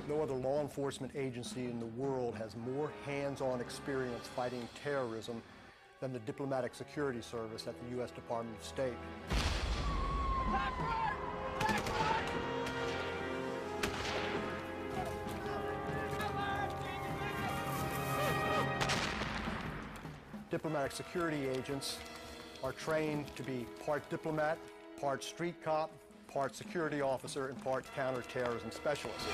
No other law enforcement agency in the world has more hands-on experience fighting terrorism than the Diplomatic Security Service at the U.S. Department of State. Diplomatic security agents are trained to be part diplomat, part street cop, part security officer, and part counterterrorism specialist.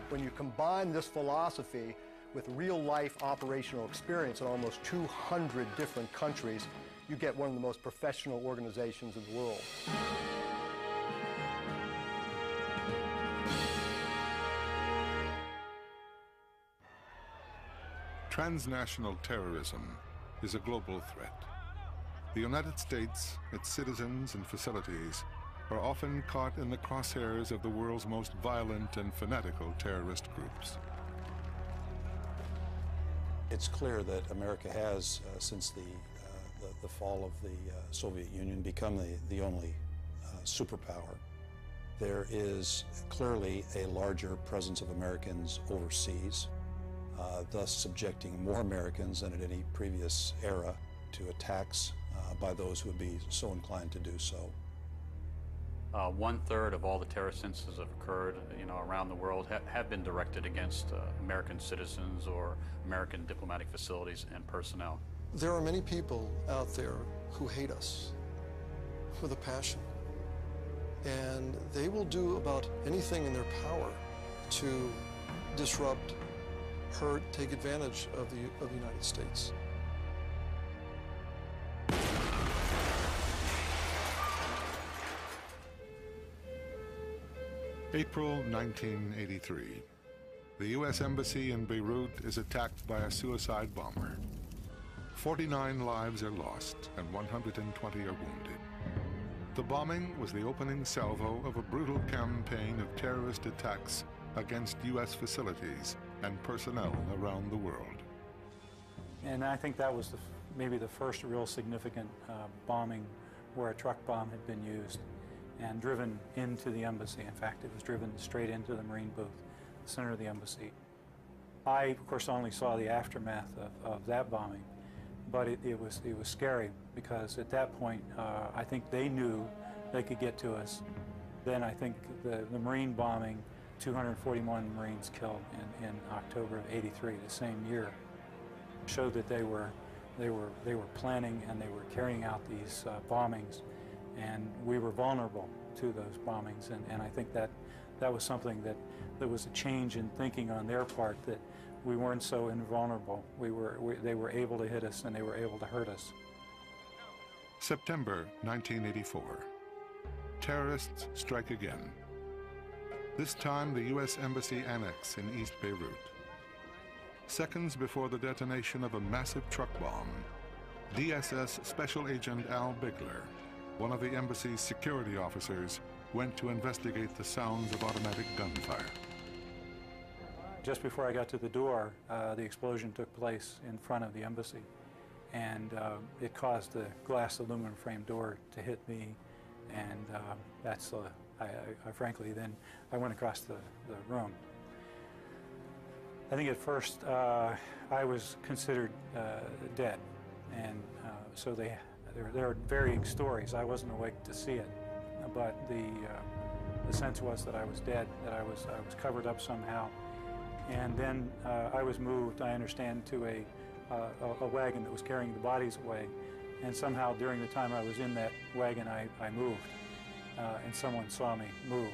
When you combine this philosophy with real-life operational experience in almost 200 different countries, you get one of the most professional organizations in the world. Transnational terrorism is a global threat. The United States, its citizens and facilities are often caught in the crosshairs of the world's most violent and fanatical terrorist groups. It's clear that America has, since the fall of the Soviet Union, become the only superpower. There is clearly a larger presence of Americans overseas, thus subjecting more Americans than at any previous era to attacks by those who would be so inclined to do so. 1/3 of all the terrorist incidents that have occurred, around the world have been directed against American citizens or American diplomatic facilities and personnel. There are many people out there who hate us with a passion, and they will do about anything in their power to disrupt, hurt, take advantage of the United States. April 1983. The U.S. Embassy in Beirut is attacked by a suicide bomber. 49 lives are lost and 120 are wounded. The bombing was the opening salvo of a brutal campaign of terrorist attacks against U.S. facilities and personnel around the world. And I think that was maybe the first real significant bombing where a truck bomb had been used and driven into the embassy. In fact, it was driven straight into the Marine booth, the center of the embassy. I, of course, only saw the aftermath of that bombing, but it was scary because at that point, I think they knew they could get to us. Then I think the Marine bombing, 241 Marines killed in October of '83, the same year, showed that they were planning and they were carrying out these bombings. And we were vulnerable to those bombings, and I think that was something that was a change in thinking on their part, that we weren't so invulnerable. They were able to hit us and they were able to hurt us. September 1984. Terrorists strike again. This time the U.S. Embassy Annex in East Beirut. Seconds before the detonation of a massive truck bomb, DSS Special Agent Al Bigler, one of the embassy's security officers, went to investigate the sounds of automatic gunfire. Just before I got to the door, the explosion took place in front of the embassy, and it caused the glass aluminum frame door to hit me, and I frankly then I went across the room. I think at first I was considered dead, and so there are varying stories. I wasn't awake to see it, but the sense was that I was dead, that I was covered up somehow. And then I was moved, I understand, to a wagon that was carrying the bodies away. And somehow during the time I was in that wagon, I moved, and someone saw me move.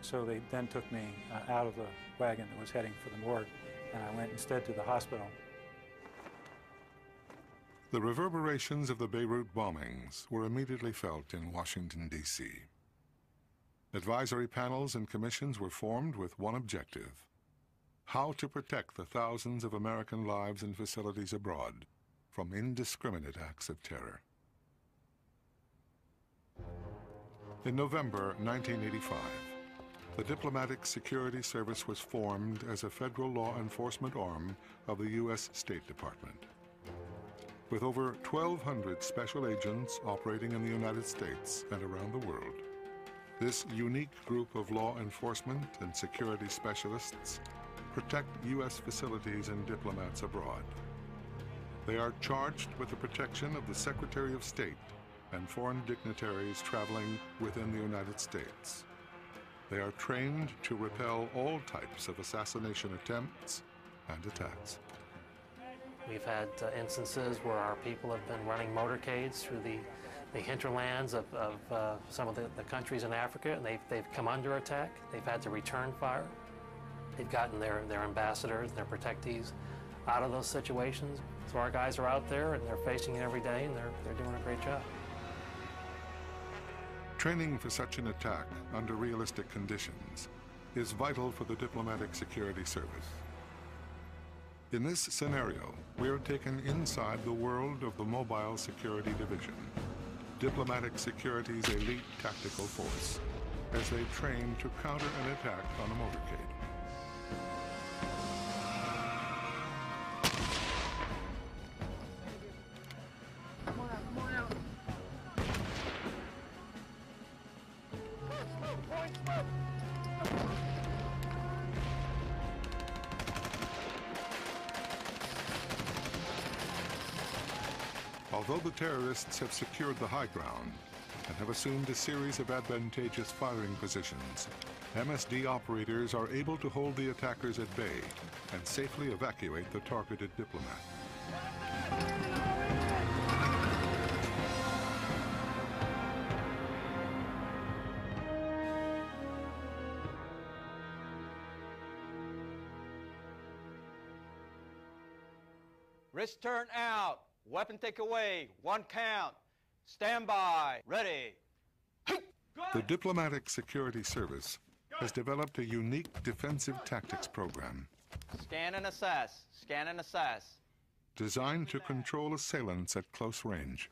So they then took me out of the wagon that was heading for the morgue, and I went instead to the hospital. The reverberations of the Beirut bombings were immediately felt in Washington, D.C. Advisory panels and commissions were formed with one objective: how to protect the thousands of American lives and facilities abroad from indiscriminate acts of terror. In November 1985, the Diplomatic Security Service was formed as a federal law enforcement arm of the U.S. State Department. With over 1,200 special agents operating in the United States and around the world, This unique group of law enforcement and security specialists protect U.S. facilities and diplomats abroad. They are charged with the protection of the Secretary of State and foreign dignitaries traveling within the United States. They are trained to repel all types of assassination attempts and attacks. We've had instances where our people have been running motorcades through the hinterlands of some of the countries in Africa, and they've come under attack. They've had to return fire. They've gotten their ambassadors, their protectees out of those situations. So our guys are out there, and they're facing it every day, and they're doing a great job. Training for such an attack under realistic conditions is vital for the Diplomatic Security Service. In this scenario, we are taken inside the world of the Mobile Security Division, Diplomatic Security's elite tactical force, as they train to counter an attack on a motorcade. Although the terrorists have secured the high ground and have assumed a series of advantageous firing positions, MSD operators are able to hold the attackers at bay and safely evacuate the targeted diplomat. Wrist turn out. Weapon take away. 1 count. Stand by. Ready. The Diplomatic Security Service has developed a unique defensive tactics program Scan and assess. Scan and assess. designed to control assailants at close range.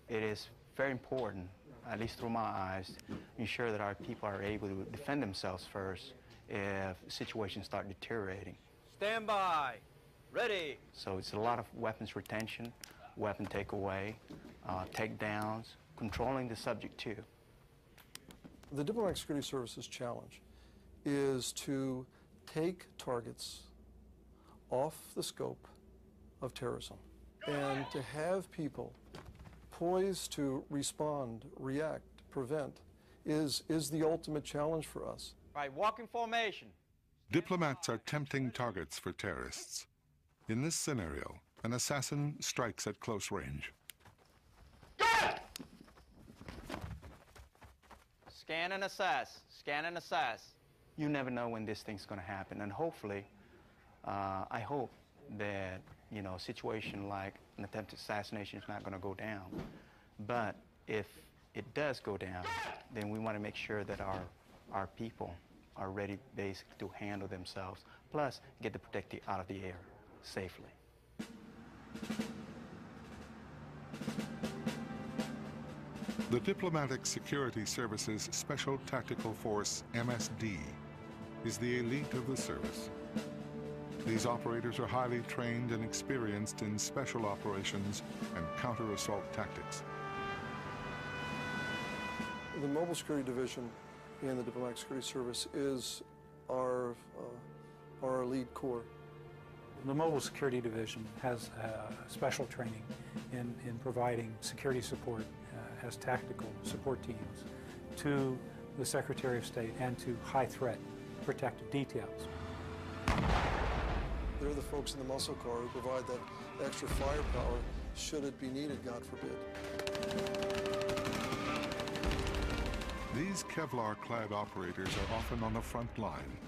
It is very important, at least through my eyes, ensure that our people are able to defend themselves first if situations start deteriorating. Stand by. Ready. So it's a lot of weapons retention, weapon takeaway, takedowns, controlling the subject too. The Diplomatic Security Service's challenge is to take targets off the scope of terrorism and to have people poised to respond, react, prevent is the ultimate challenge for us. Right, walking formation. Diplomats are tempting targets for terrorists. In this scenario, an assassin strikes at close range. Scan and assess. Scan and assess. You never know when this thing's going to happen, and hopefully, I hope that, you know, a situation like an attempted assassination is not going to go down. But if it does go down, then we want to make sure that our people are ready basically to handle themselves, plus get the protectee out of the air safely. The Diplomatic Security Service's Special Tactical Force, MSD, is the elite of the service. These operators are highly trained and experienced in special operations and counter-assault tactics. The Mobile Security Division in the Diplomatic Security Service is our elite corps. The Mobile Security Division has special training in providing security support as tactical support teams to the Secretary of State and to high-threat protective details. They're the folks in the muscle car who provide that extra firepower should it be needed, God forbid. These Kevlar-clad operators are often on the front line,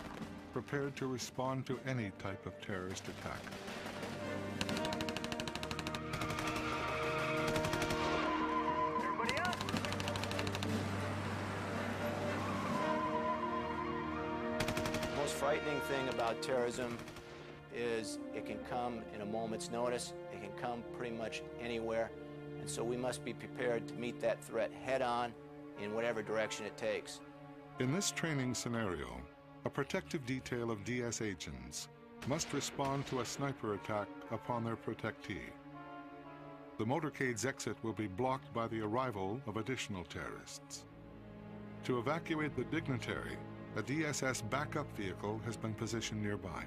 prepared to respond to any type of terrorist attack. Everybody up. The most frightening thing about terrorism is it can come in a moment's notice. It can come pretty much anywhere. And so we must be prepared to meet that threat head-on in whatever direction it takes. In this training scenario, a protective detail of DS agents must respond to a sniper attack upon their protectee. the motorcade's exit will be blocked by the arrival of additional terrorists. To evacuate the dignitary, a DSS backup vehicle has been positioned nearby.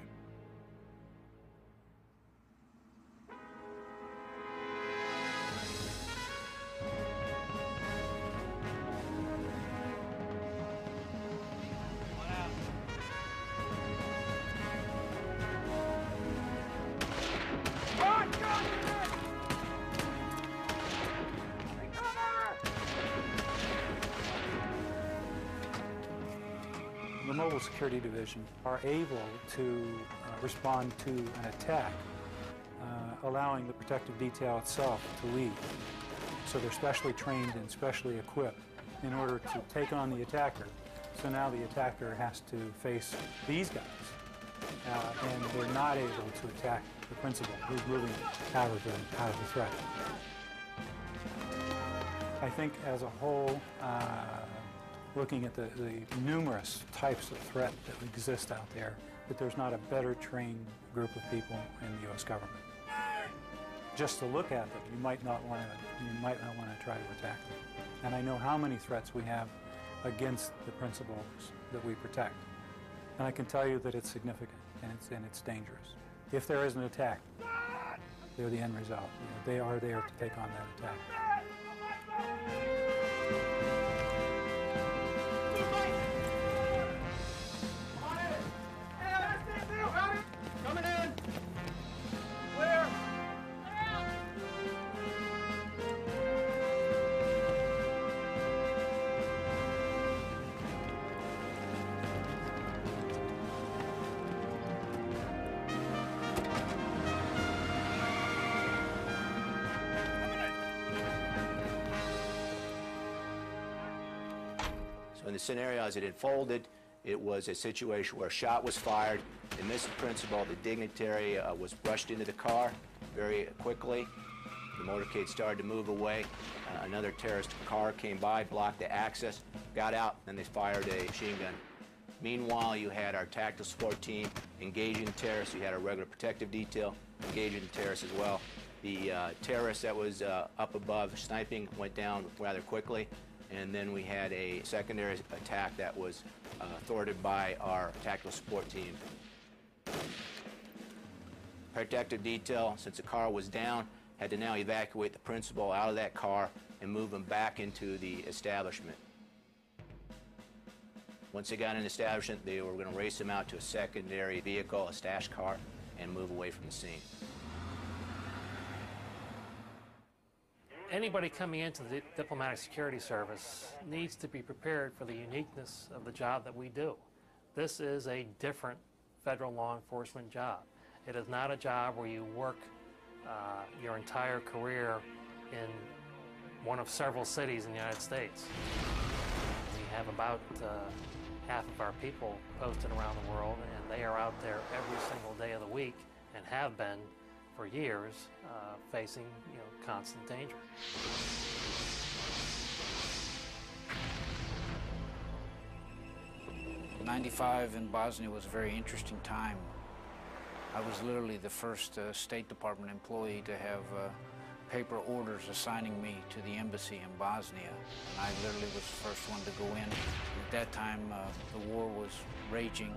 The Mobile Security Division are able to respond to an attack, allowing the protective detail itself to lead. So they're specially trained and specially equipped in order to take on the attacker. So now the attacker has to face these guys, and they're not able to attack the principal who's moving out of the threat. I think as a whole, looking at the numerous types of threat that exist out there, that there's not a better trained group of people in the U.S. government. Just to look at them, you might not want to try to attack them. And I know how many threats we have against the principals that we protect. And I can tell you that it's significant and it's dangerous. If there is an attack, they're the end result. They are there to take on that attack. Coming in. Clear. So in the scenario as it unfolded, it was a situation where a shot was fired. They missed the principal. The dignitary was rushed into the car very quickly. The motorcade started to move away. Another terrorist car came by, blocked the access, got out, and they fired a machine gun. Meanwhile, you had our tactical support team engaging the terrorists. You had our regular protective detail engaging the terrorists as well. The terrorist that was up above sniping went down rather quickly. And then we had a secondary attack that was thwarted by our tactical support team. Protective detail, since the car was down, had to now evacuate the principal out of that car and move him back into the establishment. Once they got in the establishment, they were going to race him out to a secondary vehicle, a stash car, and move away from the scene. Anybody coming into the Diplomatic Security Service needs to be prepared for the uniqueness of the job that we do. This is a different federal law enforcement job. It is not a job where you work your entire career in one of several cities in the United States. We have about half of our people posted around the world, and they are out there every single day of the week and have been for years, facing constant danger. '95 in Bosnia was a very interesting time. I was literally the first State Department employee to have paper orders assigning me to the embassy in Bosnia. And I literally was the first one to go in. At that time, the war was raging.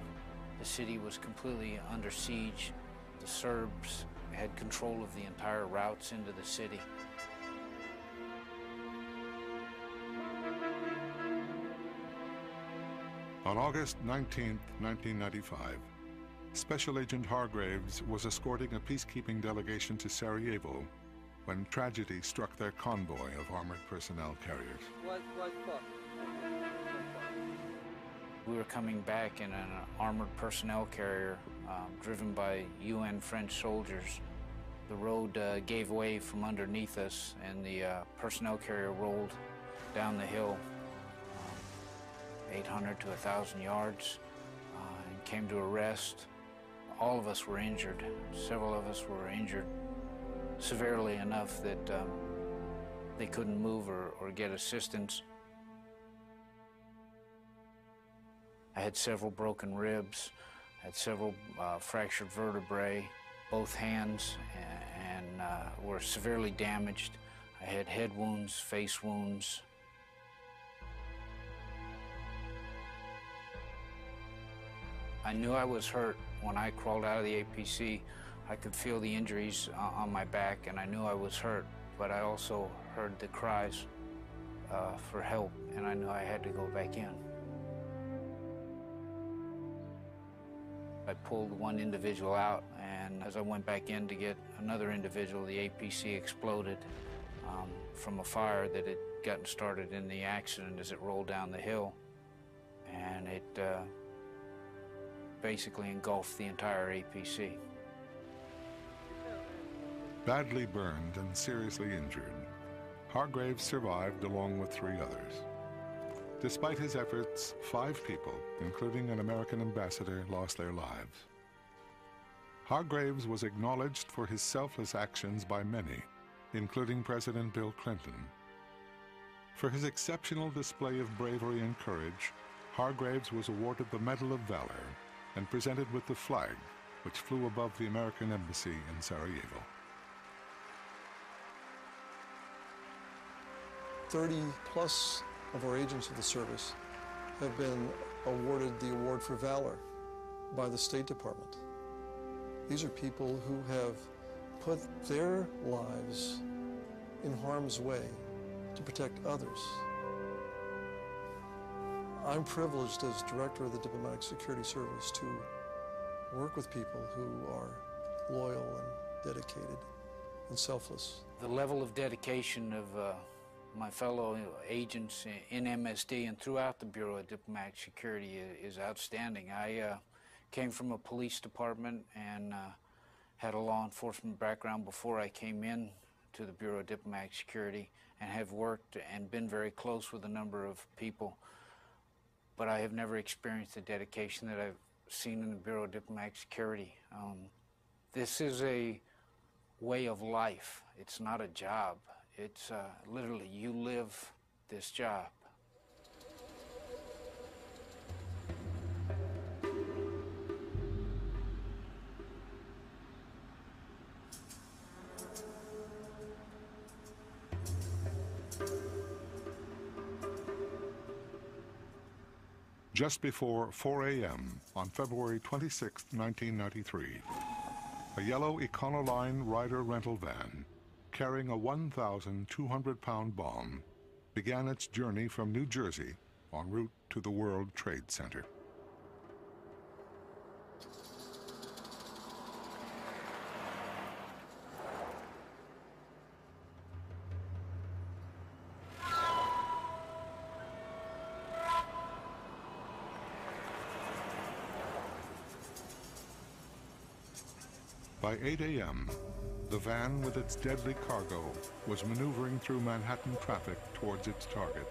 The city was completely under siege. The Serbs had control of the entire routes into the city. On August 19, 1995, Special Agent Hargraves was escorting a peacekeeping delegation to Sarajevo when tragedy struck their convoy of armored personnel carriers. We were coming back in an armored personnel carrier driven by UN French soldiers. The road gave way from underneath us, and the personnel carrier rolled down the hill 800 to 1,000 yards and came to a rest. All of us were injured. Several of us were injured severely enough that they couldn't move or get assistance. I had several broken ribs, had several fractured vertebrae, both hands, and and were severely damaged. I had head wounds, face wounds. I knew I was hurt when I crawled out of the APC. I could feel the injuries on my back, and I knew I was hurt, but I also heard the cries for help, and I knew I had to go back in. I pulled one individual out, and as I went back in to get another individual, the APC exploded from a fire that had gotten started in the accident as it rolled down the hill, and it basically engulfed the entire APC. Badly burned and seriously injured, Hargraves survived along with 3 others. Despite his efforts, 5 people, including an American ambassador, lost their lives. Hargraves was acknowledged for his selfless actions by many, including President Bill Clinton. For his exceptional display of bravery and courage, Hargraves was awarded the Medal of Valor and presented with the flag, which flew above the American embassy in Sarajevo. 30+ of our agents of the service have been awarded the Award for Valor by the State Department. These are people who have put their lives in harm's way to protect others. I'm privileged as Director of the Diplomatic Security Service to work with people who are loyal and dedicated and selfless. The level of dedication of my fellow agents in MSD and throughout the Bureau of Diplomatic Security is outstanding. I came from a police department and had a law enforcement background before I came in to the Bureau of Diplomatic Security, and have worked and been very close with a number of people. But I have never experienced the dedication that I've seen in the Bureau of Diplomatic Security. This is a way of life. It's not a job. It's literally, you live this job. Just before 4 a.m. on February 26, 1993, a yellow Econoline Ryder rental van carrying a 1,200-pound bomb began its journey from New Jersey en route to the World Trade Center. By 8 a.m., the van with its deadly cargo was maneuvering through Manhattan traffic towards its target.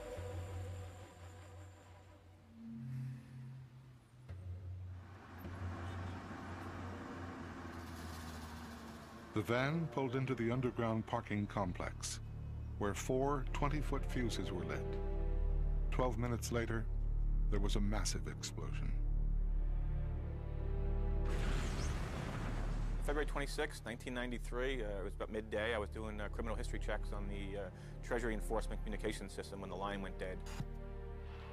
The van pulled into the underground parking complex, where 4 20-foot fuses were lit. 12 minutes later, there was a massive explosion. February 26, 1993, it was about midday. I was doing criminal history checks on the Treasury Enforcement Communications System when the line went dead.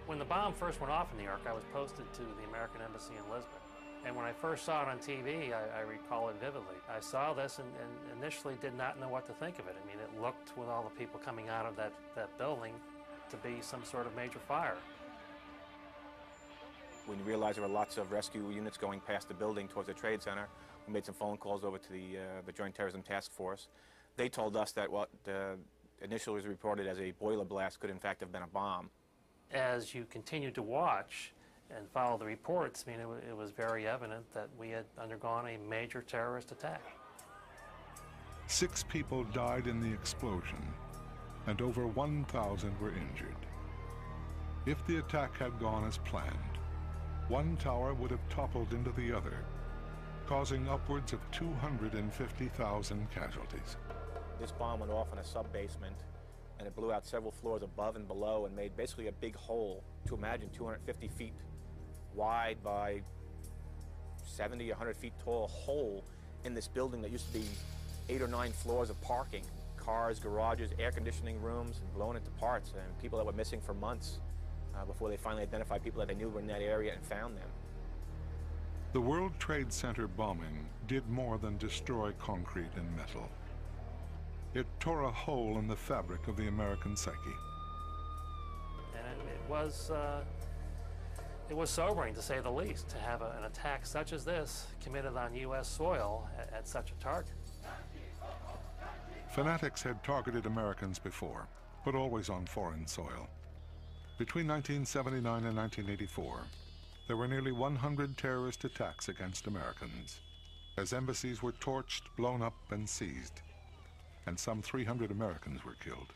When the bomb first went off in New York, I was posted to the American Embassy in Lisbon. And when I first saw it on TV, I recall it vividly. I saw this and initially did not know what to think of it. I mean, it looked, with all the people coming out of that building, to be some sort of major fire. When you realized there were lots of rescue units going past the building towards the Trade Center, we made some phone calls over to the Joint Terrorism Task Force. They told us that what initially was reported as a boiler blast could in fact have been a bomb. As you continued to watch and follow the reports, I mean, it was very evident that we had undergone a major terrorist attack. 6 people died in the explosion, and over 1,000 were injured. If the attack had gone as planned, one tower would have toppled into the other, causing upwards of 250,000 casualties. This bomb went off in a sub-basement, and it blew out several floors above and below and made basically a big hole, to imagine 250 feet wide by 70, 100 feet tall hole in this building that used to be 8 or 9 floors of parking, cars, garages, air conditioning rooms, blown into parts, and people that were missing for months before they finally identified people that they knew were in that area and found them. The World Trade Center bombing did more than destroy concrete and metal. It tore a hole in the fabric of the American psyche. And it was sobering, to say the least, to have an attack such as this committed on U.S. soil at such a target. Fanatics had targeted Americans before, but always on foreign soil. Between 1979 and 1984, there were nearly 100 terrorist attacks against Americans, as embassies were torched, blown up, and seized, and some 300 Americans were killed.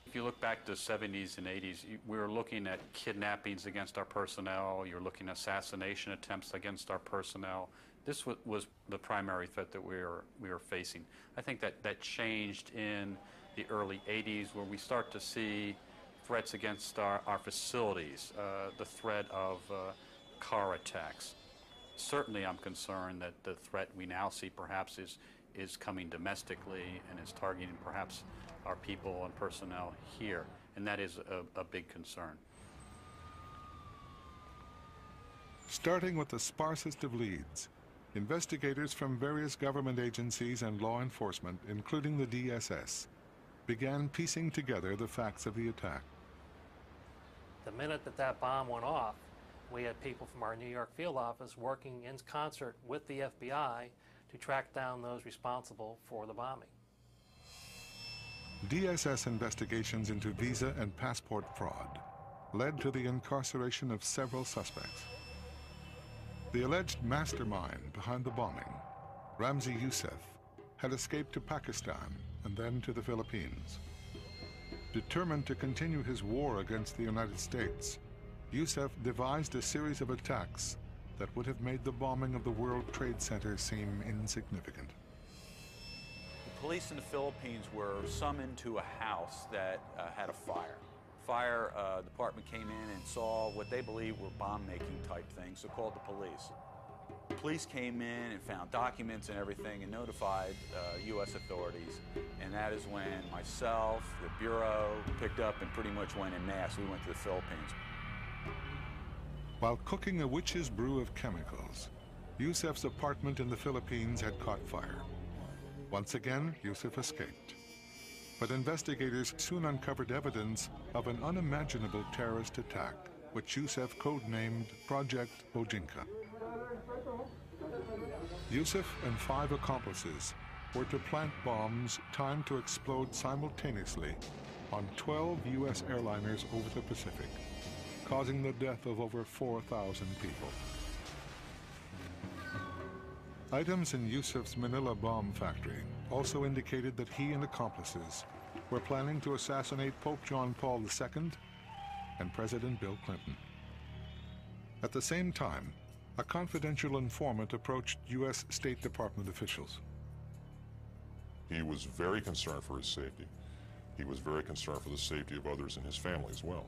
If you look back to the 70s and 80s, we were looking at kidnappings against our personnel, you're looking at assassination attempts against our personnel. This was the primary threat that we were facing. I think that changed in the early 80s, where we start to see threats against our facilities, the threat of car attacks. Certainly I'm concerned that the threat we now see perhaps is coming domestically and is targeting perhaps our people and personnel here, and that is a big concern. Starting with the sparsest of leads, investigators from various government agencies and law enforcement, including the DSS, began piecing together the facts of the attack. The minute that bomb went off, we had people from our New York field office working in concert with the FBI to track down those responsible for the bombing. DSS investigations into visa and passport fraud led to the incarceration of several suspects. The alleged mastermind behind the bombing, Ramzi Youssef, had escaped to Pakistan and then to the Philippines. Determined to continue his war against the United States, Youssef devised a series of attacks that would have made the bombing of the World Trade Center seem insignificant. The police in the Philippines were summoned to a house that had a fire. Fire department came in and saw what they believed were bomb-making type things, so called the police. The police came in and found documents and everything and notified U.S. authorities, and that is when myself, the Bureau, picked up and pretty much went en masse. We went to the Philippines. While cooking a witch's brew of chemicals, Youssef's apartment in the Philippines had caught fire. Once again, Youssef escaped. But investigators soon uncovered evidence of an unimaginable terrorist attack, which Youssef codenamed Project Bojinka. Youssef and 5 accomplices were to plant bombs timed to explode simultaneously on 12 U.S. airliners over the Pacific, causing the death of over 4,000 people. Items in Youssef's Manila bomb factory also indicated that he and accomplices were planning to assassinate Pope John Paul II and President Bill Clinton. At the same time, a confidential informant approached U.S. State Department officials. He was very concerned for his safety. He was very concerned for the safety of others in his family as well.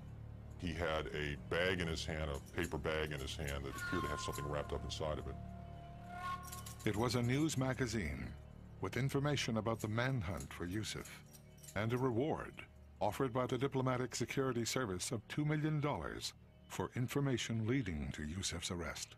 He had a bag in his hand, a paper bag in his hand that appeared to have something wrapped up inside of it. It was a news magazine with information about the manhunt for Youssef and a reward offered by the Diplomatic Security Service of $2 million for information leading to Youssef's arrest.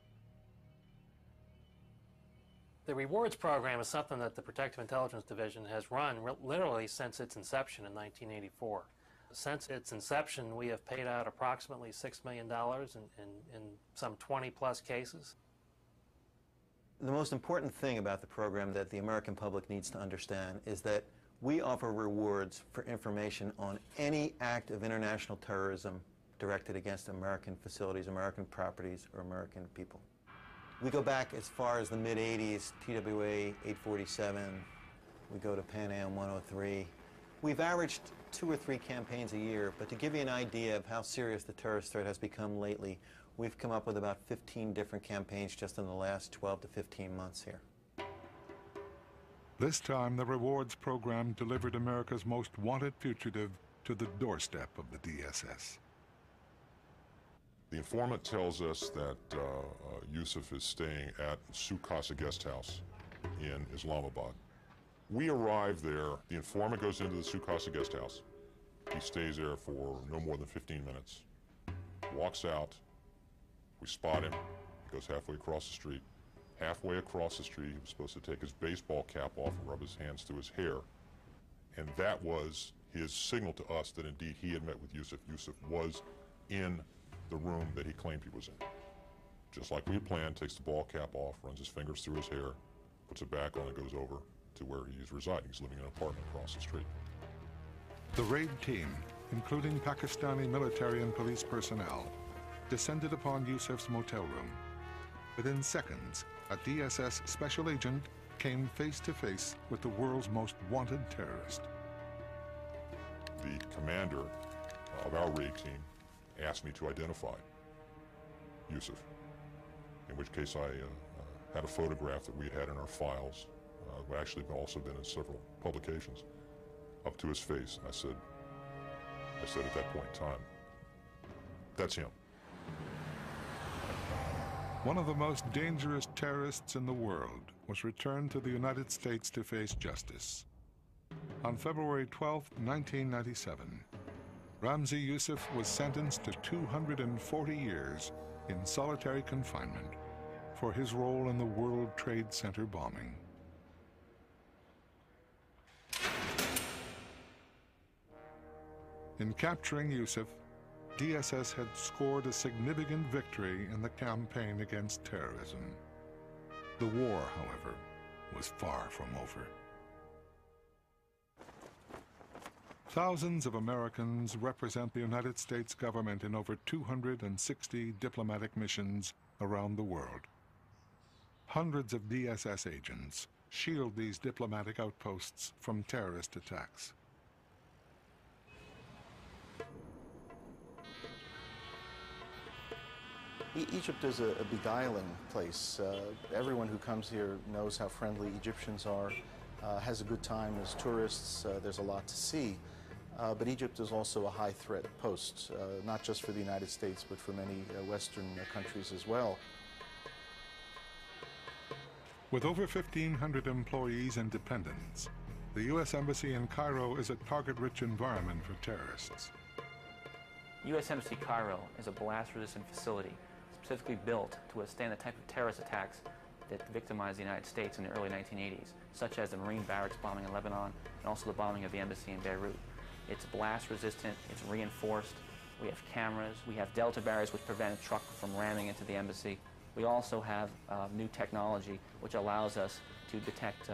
The rewards program is something that the Protective Intelligence Division has run literally since its inception in 1984. Since its inception, we have paid out approximately $6 million in some 20-plus cases. The most important thing about the program that the American public needs to understand is that we offer rewards for information on any act of international terrorism directed against American facilities, American properties, or American people. We go back as far as the mid-'80s, TWA 847, we go to Pan Am 103. We've averaged 2 or 3 campaigns a year, but to give you an idea of how serious the terrorist threat has become lately, we've come up with about 15 different campaigns just in the last 12 to 15 months here. This time, the rewards program delivered America's most wanted fugitive to the doorstep of the DSS. The informant tells us that Youssef is staying at Sukasa Guest House in Islamabad. We arrive there, the informant goes into the Sukasa guest house. He stays there for no more than 15 minutes, walks out, we spot him, he goes halfway across the street. Halfway across the street, he was supposed to take his baseball cap off and rub his hands through his hair. And that was his signal to us that indeed he had met with Yusuf. Yusuf was in the room that he claimed he was in. Just like we had planned, takes the ball cap off, runs his fingers through his hair, puts it back on and goes over to where he is residing. He's living in an apartment across the street. The raid team, including Pakistani military and police personnel, descended upon Yusuf's motel room. Within seconds, a DSS special agent came face to face with the world's most wanted terrorist. The commander of our raid team asked me to identify Yusuf, in which case I had a photograph that we had in our files, actually also been in several publications, up to his face. And I said at that point in time, that's him. One of the most dangerous terrorists in the world was returned to the United States to face justice. On February 12, 1997, Ramzi Yusuf was sentenced to 240 years in solitary confinement for his role in the World Trade Center bombing. In capturing Yusuf, DSS had scored a significant victory in the campaign against terrorism. The war, however, was far from over. Thousands of Americans represent the United States government in over 260 diplomatic missions around the world. Hundreds of DSS agents shield these diplomatic outposts from terrorist attacks. Egypt is a beguiling place. Everyone who comes here knows how friendly Egyptians are, has a good time as tourists. There's a lot to see. But Egypt is also a high threat post, not just for the United States, but for many Western countries as well. With over 1,500 employees and dependents, the U.S. Embassy in Cairo is a target-rich environment for terrorists. U.S. Embassy Cairo is a blast-resistant facility specifically built to withstand the type of terrorist attacks that victimized the United States in the early 1980s, such as the Marine barracks bombing in Lebanon and also the bombing of the embassy in Beirut. It's blast-resistant, it's reinforced, we have cameras, we have delta barriers which prevent a truck from ramming into the embassy. We also have new technology which allows us to detect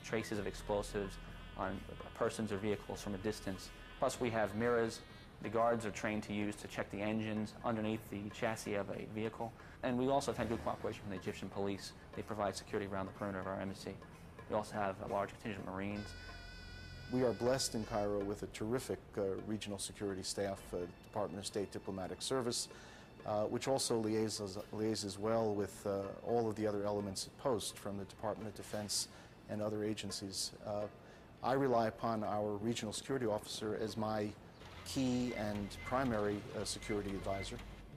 traces of explosives on persons or vehicles from a distance. Plus we have mirrors the guards are trained to use to check the engines underneath the chassis of a vehicle. And we also have had good cooperation from the Egyptian police. They provide security around the perimeter of our embassy. We also have a large contingent of Marines. We are blessed in Cairo with a terrific regional security staff, Department of State Diplomatic Service, which also liaises well with all of the other elements at post, from the Department of Defense and other agencies. I rely upon our regional security officer as my key and primary security advisor.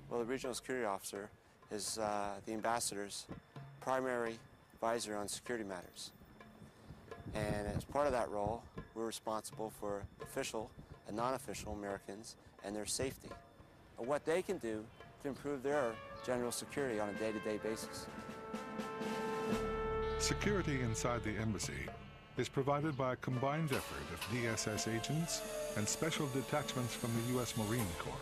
Well, the regional security officer is the ambassador's primary advisor on security matters. And as part of that role, we're responsible for official and non-official Americans and their safety, and what they can do to improve their general security on a day-to-day basis. Security inside the embassy is provided by a combined effort of DSS agents and special detachments from the U.S. Marine Corps.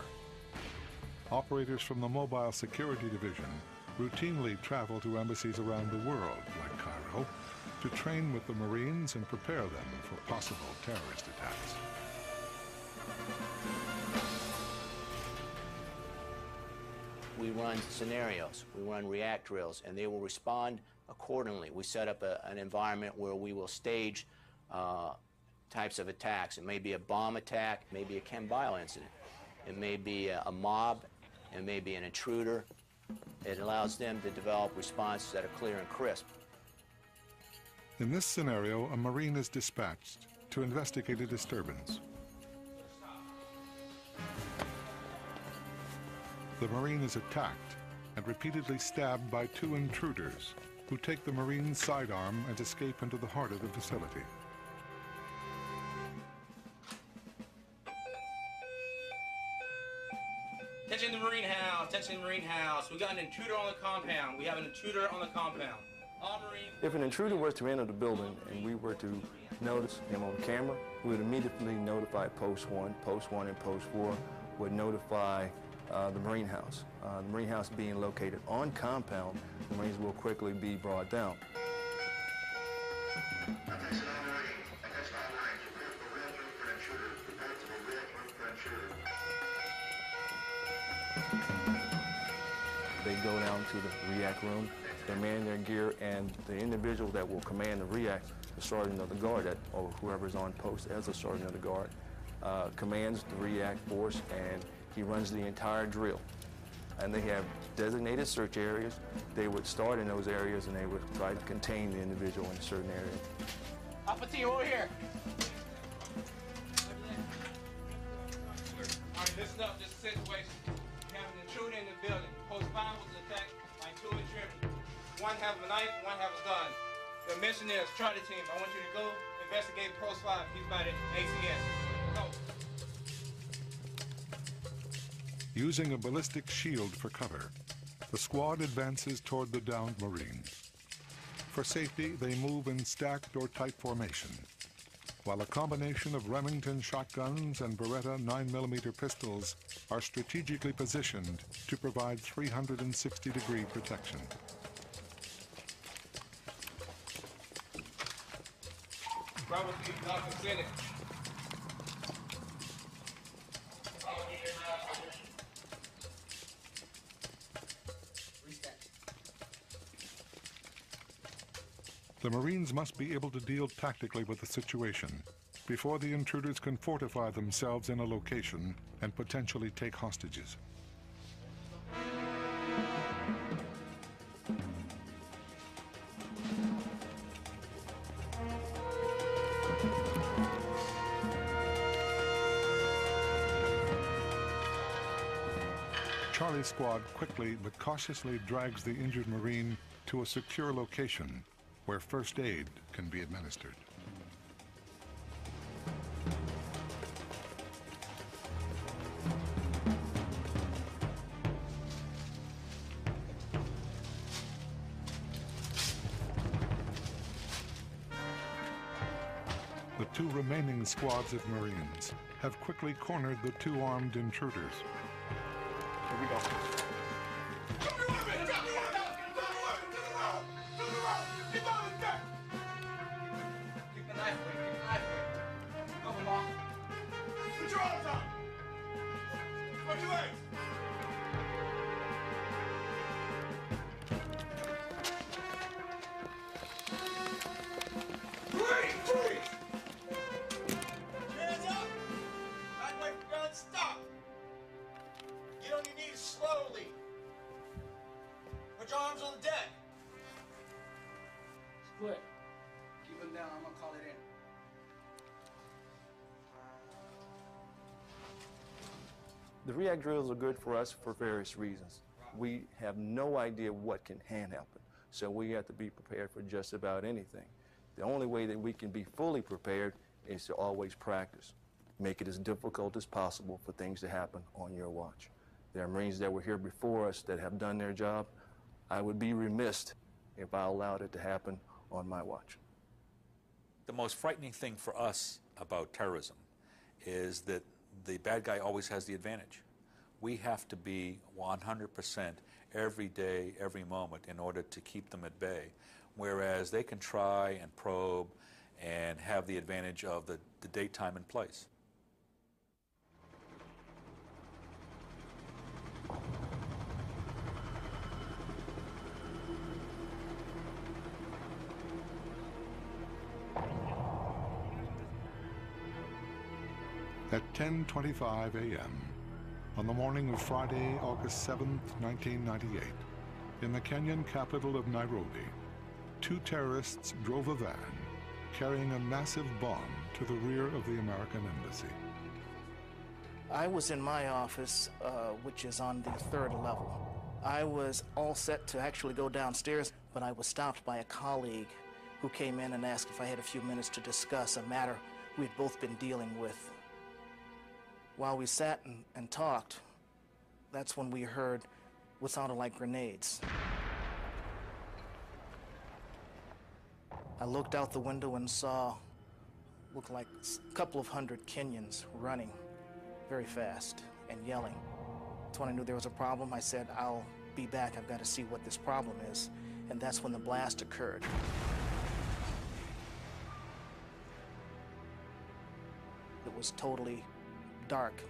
Operators from the Mobile Security Division routinely travel to embassies around the world, like Cairo, to train with the Marines and prepare them for possible terrorist attacks. We run scenarios, we run react drills, and they will respond accordingly. We set up an environment where we will stage types of attacks. It may be a bomb attack, it may be a chem bio incident, it may be a mob, it may be an intruder. It allows them to develop responses that are clear and crisp. In this scenario, a Marine is dispatched to investigate a disturbance. The Marine is attacked and repeatedly stabbed by two intruders who take the Marines' sidearm and escape into the heart of the facility. Attention the Marine House, attention the Marine House. We got an intruder on the compound. We have an intruder on the compound. All Marines. If an intruder was to enter the building and we were to notice him on camera, we would immediately notify Post 1. Post 1 and Post 4 would notify the Marine House. The Marine House being located on compound, the Marines will quickly be brought down. They go down to the REACT room, they man their gear, and the individual that will command the REACT, the sergeant of the guard, or whoever's on post as a sergeant of the guard, commands the REACT force, and he runs the entire drill. And they have designated search areas. They would start in those areas, and they would try to contain the individual in a certain area. Alpha team, over here. All right, listen up, this is a situation. We have an intruder in the building. Post 5 was attacked by 2 intruders. One have a knife, one have a gun. The mission is, Charlie team, I want you to go investigate Post 5. He's by the ACS. Go. Using a ballistic shield for cover, the squad advances toward the downed Marines. For safety, they move in stacked or tight formation, while a combination of Remington shotguns and Beretta 9mm pistols are strategically positioned to provide 360-degree protection. Bravo team, not consented. The Marines must be able to deal tactically with the situation before the intruders can fortify themselves in a location and potentially take hostages. Charlie Squad quickly but cautiously drags the injured Marine to a secure location where first aid can be administered. The 2 remaining squads of Marines have quickly cornered the 2 armed intruders. Here we go. Split. Keep them down. I'm gonna call it in. The REACT drills are good for us for various reasons. We have no idea what can happen, so we have to be prepared for just about anything. The only way that we can be fully prepared is to always practice. Make it as difficult as possible for things to happen on your watch. There are Marines that were here before us that have done their job. I would be remiss if I allowed it to happen on my watch. The most frightening thing for us about terrorism is that the bad guy always has the advantage. We have to be 100% every day, every moment in order to keep them at bay, whereas they can try and probe and have the advantage of the date, time, and place. At 10:25 a.m. on the morning of Friday, August 7, 1998, in the Kenyan capital of Nairobi, 2 terrorists drove a van carrying a massive bomb to the rear of the American embassy. I was in my office, which is on the 3rd level. I was all set to actually go downstairs, but I was stopped by a colleague who came in and asked if I had a few minutes to discuss a matter we had both been dealing with. While we sat and talked, that's when we heard what sounded like grenades. I looked out the window and saw, looked like a couple of hundred Kenyans running very fast and yelling. That's when I knew there was a problem. I said, I'll be back, I've got to see what this problem is. And that's when the blast occurred. It was totally dark.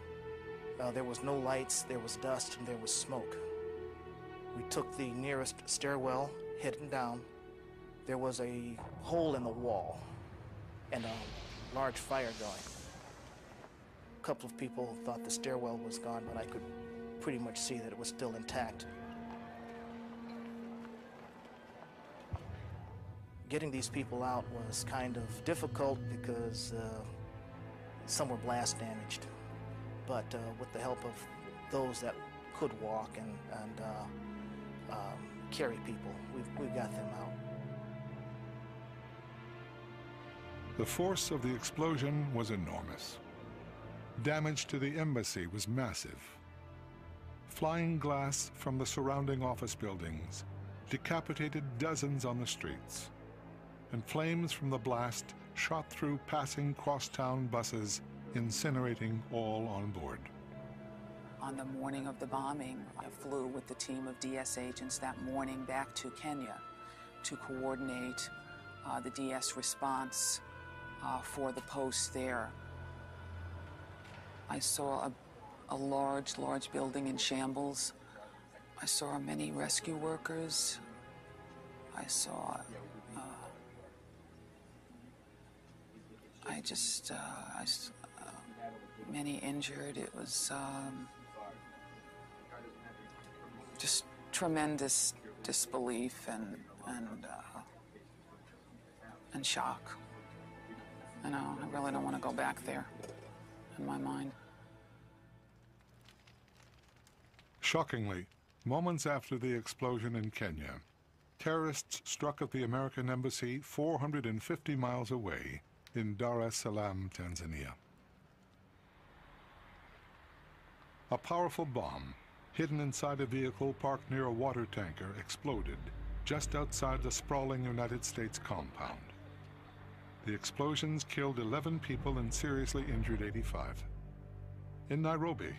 There was no lights, there was dust, and there was smoke. We took the nearest stairwell, heading down. There was a hole in the wall and a large fire going. A couple of people thought the stairwell was gone, but I could pretty much see that it was still intact. Getting these people out was kind of difficult because some were blast damaged. But with the help of those that could walk and carry people, we got them out. The force of the explosion was enormous. Damage to the embassy was massive. Flying glass from the surrounding office buildings decapitated dozens on the streets, and flames from the blast shot through passing crosstown buses, incinerating all on board. On the morning of the bombing, I flew with the team of DS agents that morning back to Kenya to coordinate the DS response for the post there. I saw a large building in shambles. I saw many rescue workers. I saw many injured. It was just tremendous disbelief and shock. I really don't want to go back there in my mind. Shockingly, moments after the explosion in Kenya, terrorists struck at the American embassy 450 miles away in Dar es Salaam, Tanzania. A powerful bomb, hidden inside a vehicle parked near a water tanker, exploded just outside the sprawling United States compound. The explosions killed 11 people and seriously injured 85. In Nairobi,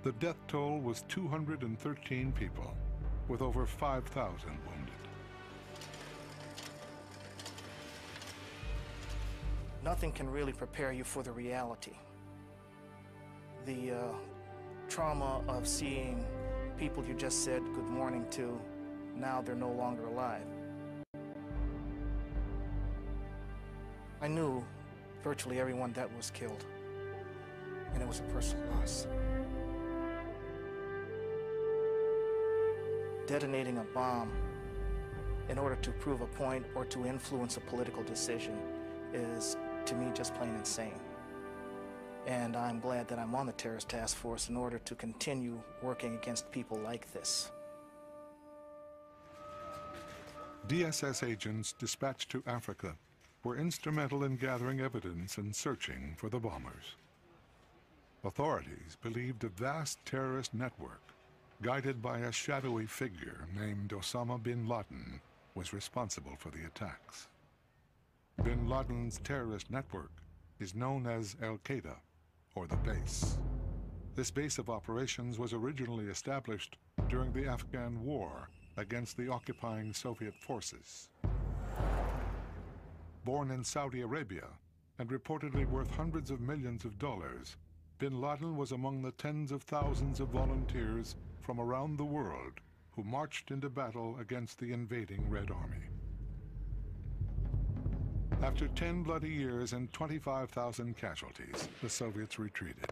the death toll was 213 people, with over 5,000 wounded. Nothing can really prepare you for the reality. The trauma of seeing people you just said good morning to, now they're no longer alive. I knew virtually everyone that was killed, and it was a personal loss. Detonating a bomb in order to prove a point or to influence a political decision is, to me, just plain insane. And I'm glad that I'm on the terrorist task force in order to continue working against people like this. DSS agents dispatched to Africa were instrumental in gathering evidence and searching for the bombers. Authorities believed a vast terrorist network, guided by a shadowy figure named Osama bin Laden, was responsible for the attacks. Bin Laden's terrorist network is known as Al-Qaeda, or the base. This base of operations was originally established during the Afghan War against the occupying Soviet forces. Born in Saudi Arabia and reportedly worth hundreds of millions of dollars, bin Laden was among the tens of thousands of volunteers from around the world who marched into battle against the invading Red Army. After 10 bloody years and 25,000 casualties, the Soviets retreated.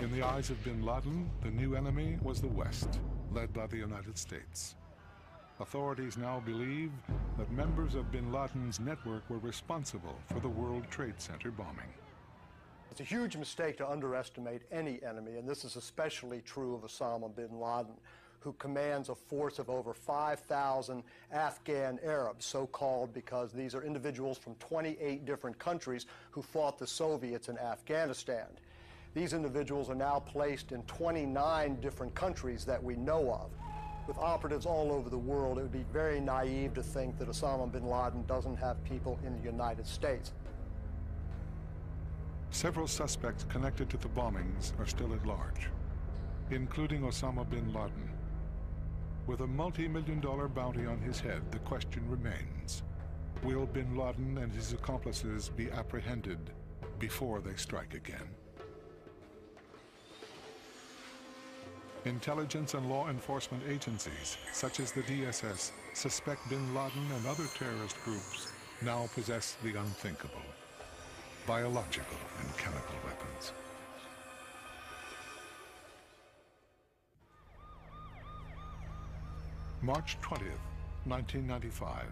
In the eyes of bin Laden, the new enemy was the West, led by the United States. Authorities now believe that members of bin Laden's network were responsible for the World Trade Center bombing. It's a huge mistake to underestimate any enemy, and this is especially true of Osama bin Laden, who commands a force of over 5,000 Afghan Arabs, so-called because these are individuals from 28 different countries who fought the Soviets in Afghanistan. These individuals are now placed in 29 different countries that we know of. With operatives all over the world, it would be very naive to think that Osama bin Laden doesn't have people in the United States. Several suspects connected to the bombings are still at large, including Osama bin Laden. With a multi-million-dollar bounty on his head, the question remains, will bin Laden and his accomplices be apprehended before they strike again? Intelligence and law enforcement agencies, such as the DSS, suspect bin Laden and other terrorist groups now possess the unthinkable: biological and chemical weapons. March 20th, 1995.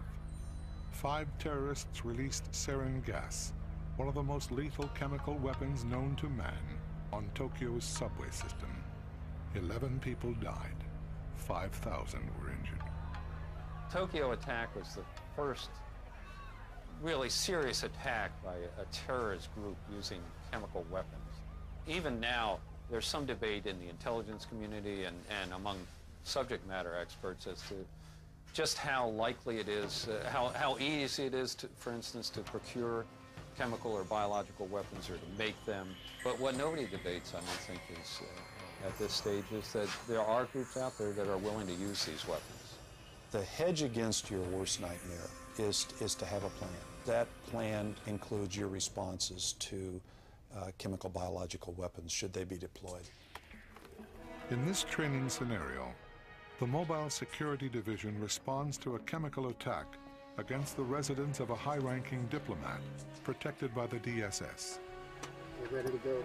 5 terrorists released sarin gas, one of the most lethal chemical weapons known to man, on Tokyo's subway system. 11 people died. 5,000 were injured. Tokyo attack was the first really serious attack by a terrorist group using chemical weapons. Even now, there's some debate in the intelligence community and among subject matter experts as to just how likely it is, how easy it is, for instance, to procure chemical or biological weapons or to make them. But what nobody debates, I don't think, is at this stage is that there are groups out there that are willing to use these weapons. The hedge against your worst nightmare is to have a plan. That plan includes your responses to chemical biological weapons should they be deployed. In this training scenario, the Mobile Security Division responds to a chemical attack against the residence of a high-ranking diplomat protected by the DSS. We're ready to go.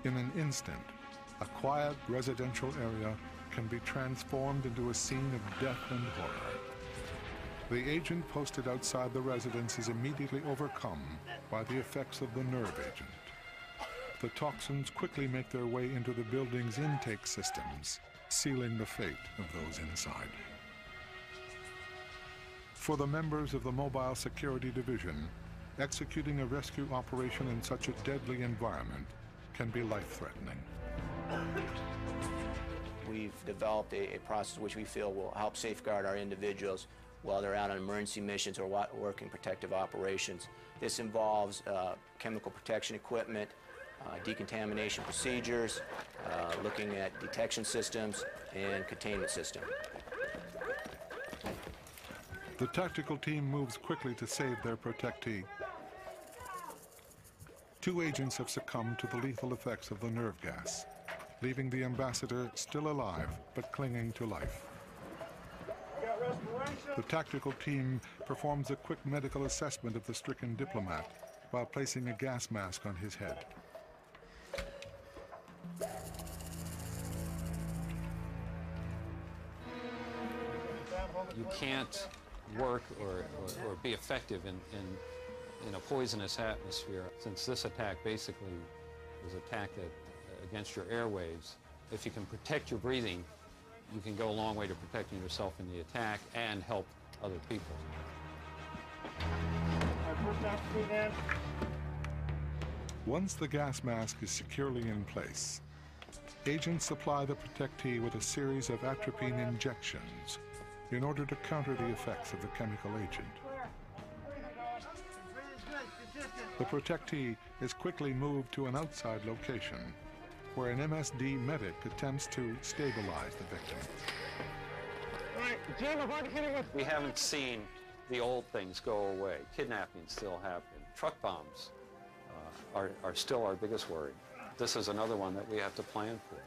In an instant, a quiet residential area can be transformed into a scene of death and horror. The agent posted outside the residence is immediately overcome by the effects of the nerve agent. The toxins quickly make their way into the building's intake systems, sealing the fate of those inside. For the members of the Mobile Security Division, executing a rescue operation in such a deadly environment can be life-threatening. We've developed a process which we feel will help safeguard our individuals while they're out on emergency missions or working protective operations. This involves chemical protection equipment, decontamination procedures, looking at detection systems, and containment system. The tactical team moves quickly to save their protectee. 2 agents have succumbed to the lethal effects of the nerve gas, leaving the ambassador still alive but clinging to life. The tactical team performs a quick medical assessment of the stricken diplomat while placing a gas mask on his head. You can't work or be effective in a poisonous atmosphere. Since this attack basically was attacked against your airwaves, if you can protect your breathing, you can go a long way to protecting yourself in the attack and help other people. Once the gas mask is securely in place, agents supply the protectee with a series of atropine injections in order to counter the effects of the chemical agent. The protectee is quickly moved to an outside location where an MSD medic attempts to stabilize the victim. We haven't seen the old things go away. Kidnapping still happen. Truck bombs are still our biggest worry. This is another one that we have to plan for.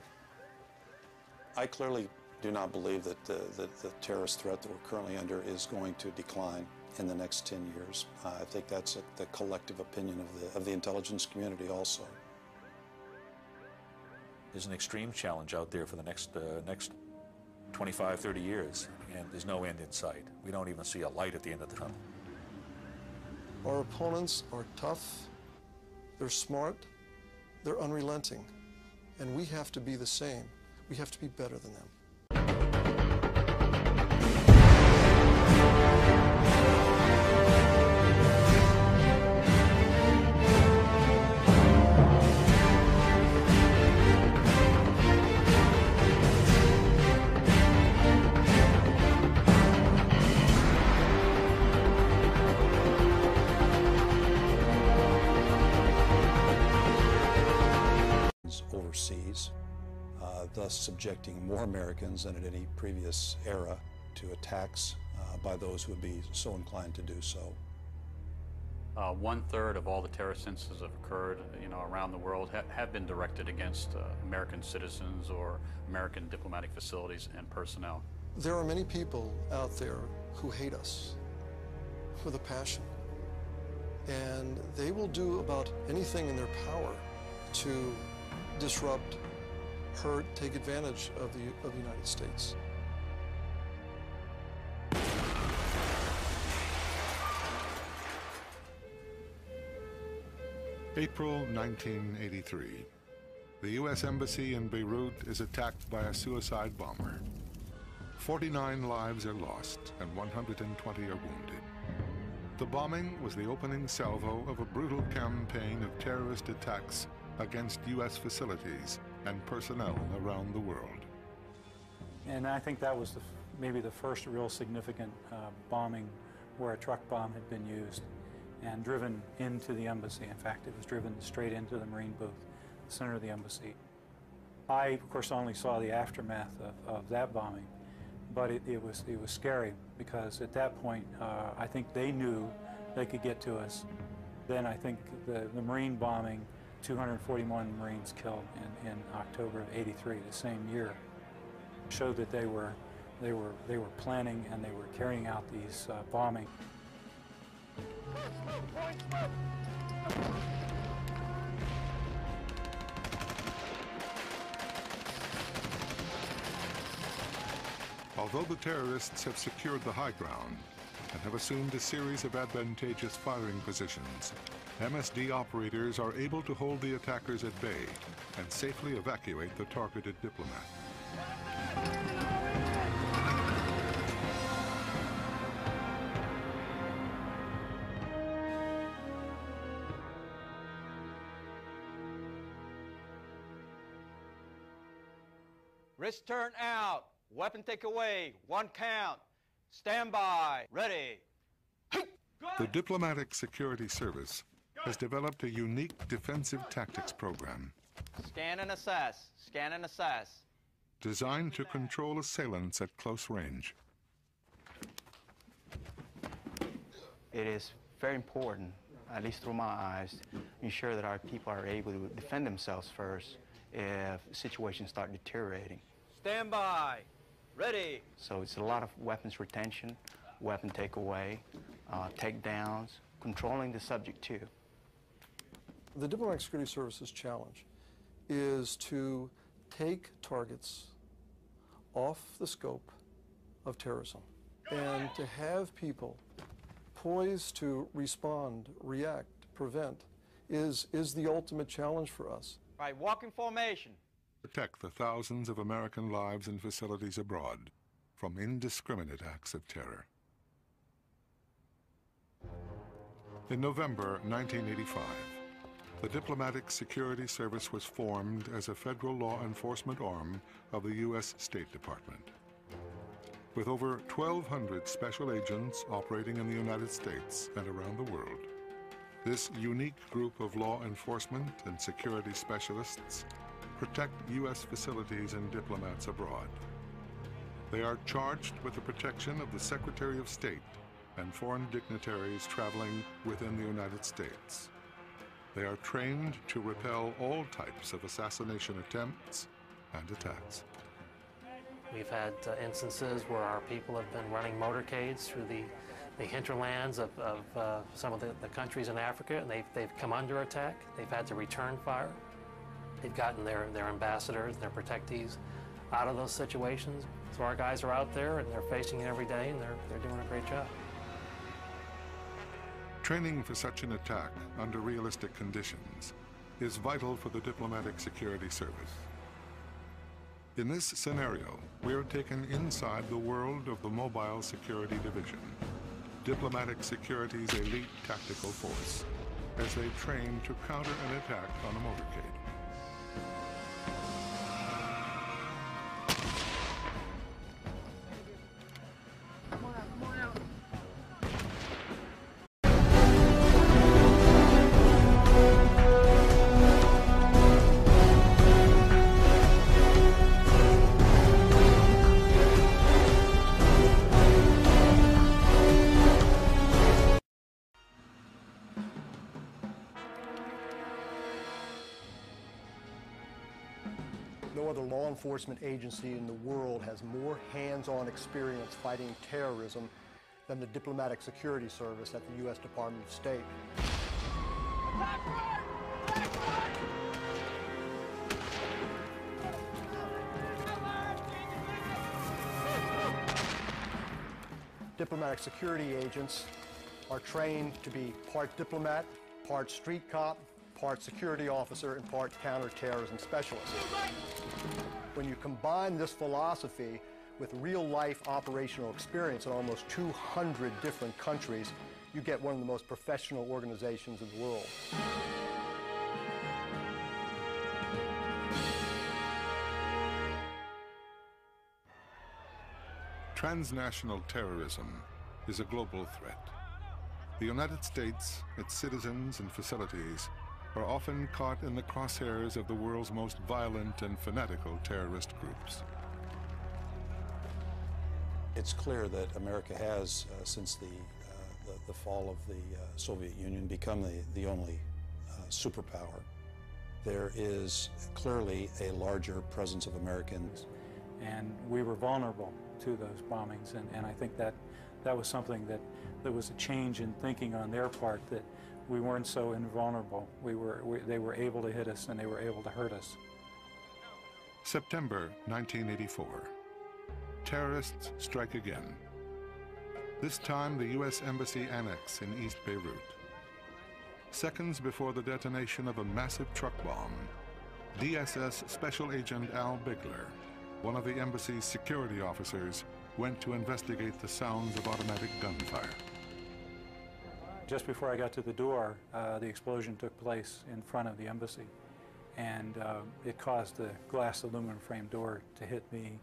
I clearly do not believe that the terrorist threat that we're currently under is going to decline in the next 10 years. I think that's the collective opinion of the intelligence community also. There's an extreme challenge out there for the next 25, 30 years, and there's no end in sight. We don't even see a light at the end of the tunnel. Our opponents are tough, they're smart, they're unrelenting, And we have to be the same. We have to be better than them. Overseas, thus subjecting more Americans than at any previous era to attacks by those who would be so inclined to do so. 1/3 of all the terrorist instances that have occurred, around the world have been directed against American citizens or American diplomatic facilities and personnel. There are many people out there who hate us with a passion, and they will do about anything in their power to disrupt, hurt, take advantage of the United States. April 1983. The U.S. Embassy in Beirut is attacked by a suicide bomber. 49 lives are lost and 120 are wounded. The bombing was the opening salvo of a brutal campaign of terrorist attacks against U.S. facilities and personnel around the world. And I think that was maybe the first real significant bombing where a truck bomb had been used and driven into the embassy. In fact, it was driven straight into the Marine booth, the center of the embassy. I, of course, only saw the aftermath of that bombing, but it was scary because at that point, I think they knew they could get to us. Then I think the Marine bombing, 241 Marines killed in October of '83, the same year, showed that they were planning and they were carrying out these bombing. Although the terrorists have secured the high ground and have assumed a series of advantageous firing positions, MSD operators are able to hold the attackers at bay and safely evacuate the targeted diplomat. Wrist turn out. Weapon take away. 1 count. Stand by. Ready. The Diplomatic Security Service has developed a unique defensive tactics program Scan and assess. Scan and assess. designed to control assailants at close range. It is very important, at least through my eyes, to ensure that our people are able to defend themselves first if situations start deteriorating. Stand by. Ready. So it's a lot of weapons retention, weapon takeaway, takedowns, controlling the subject too. The Diplomatic Security Service's challenge is to take targets off the scope of terrorism and to have people poised to respond, react, prevent is the ultimate challenge for us. Right, walking formation. Protect the thousands of American lives and facilities abroad from indiscriminate acts of terror. In November 1985, the Diplomatic Security Service was formed as a federal law enforcement arm of the U.S. State Department. With over 1,200 special agents operating in the United States and around the world, this unique group of law enforcement and security specialists protect U.S. facilities and diplomats abroad. They are charged with the protection of the Secretary of State and foreign dignitaries traveling within the United States. They are trained to repel all types of assassination attempts and attacks. We've had instances where our people have been running motorcades through the hinterlands of some of the countries in Africa, and they've come under attack. They've had to return fire. They've gotten their ambassadors, their protectees out of those situations. So our guys are out there and they're facing it every day, and they're doing a great job. Training for such an attack under realistic conditions is vital for the diplomatic security service. In this scenario, we are taken inside the world of the Mobile Security Division, diplomatic security's elite tactical force, as they train to counter an attack on a motorcade. No other law enforcement agency in the world has more hands-on experience fighting terrorism than the Diplomatic Security Service at the U.S. Department of State. Diplomatic security agents are trained to be part diplomat, part street cop, part security officer, and part counterterrorism specialist. When you combine this philosophy with real-life operational experience in almost 200 different countries, you get one of the most professional organizations in the world. Transnational terrorism is a global threat. The United States, its citizens and facilities, are often caught in the crosshairs of the world's most violent and fanatical terrorist groups. It's clear that America has, since the fall of the Soviet Union, become the only superpower. There is clearly a larger presence of Americans. And we were vulnerable to those bombings, and I think that was something that was a change in thinking on their part, that we weren't so invulnerable. They were able to hit us, and they were able to hurt us. September 1984. Terrorists strike again. This time the U.S. Embassy Annex in East Beirut. Seconds before the detonation of a massive truck bomb, DSS Special Agent Al Bigler, one of the embassy's security officers, went to investigate the sounds of automatic gunfire. Just before I got to the door, the explosion took place in front of the embassy, and it caused the glass aluminum frame door to hit me,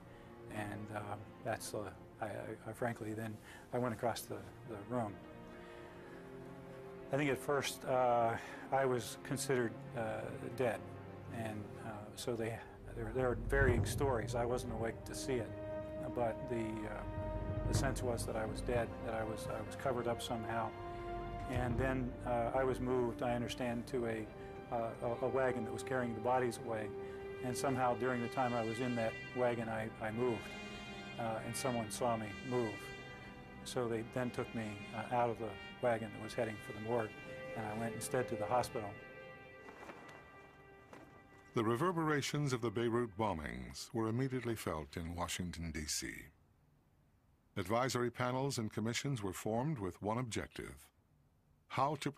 and I frankly, then I went across the room. I think at first I was considered dead, and so there are varying stories. I wasn't awake to see it, but the sense was that I was dead, that I was covered up somehow. And then I was moved, I understand, to a wagon that was carrying the bodies away. And somehow during the time I was in that wagon, I moved, and someone saw me move. So they then took me out of the wagon that was heading for the morgue, and I went instead to the hospital. The reverberations of the Beirut bombings were immediately felt in Washington, D.C. Advisory panels and commissions were formed with one objective: how to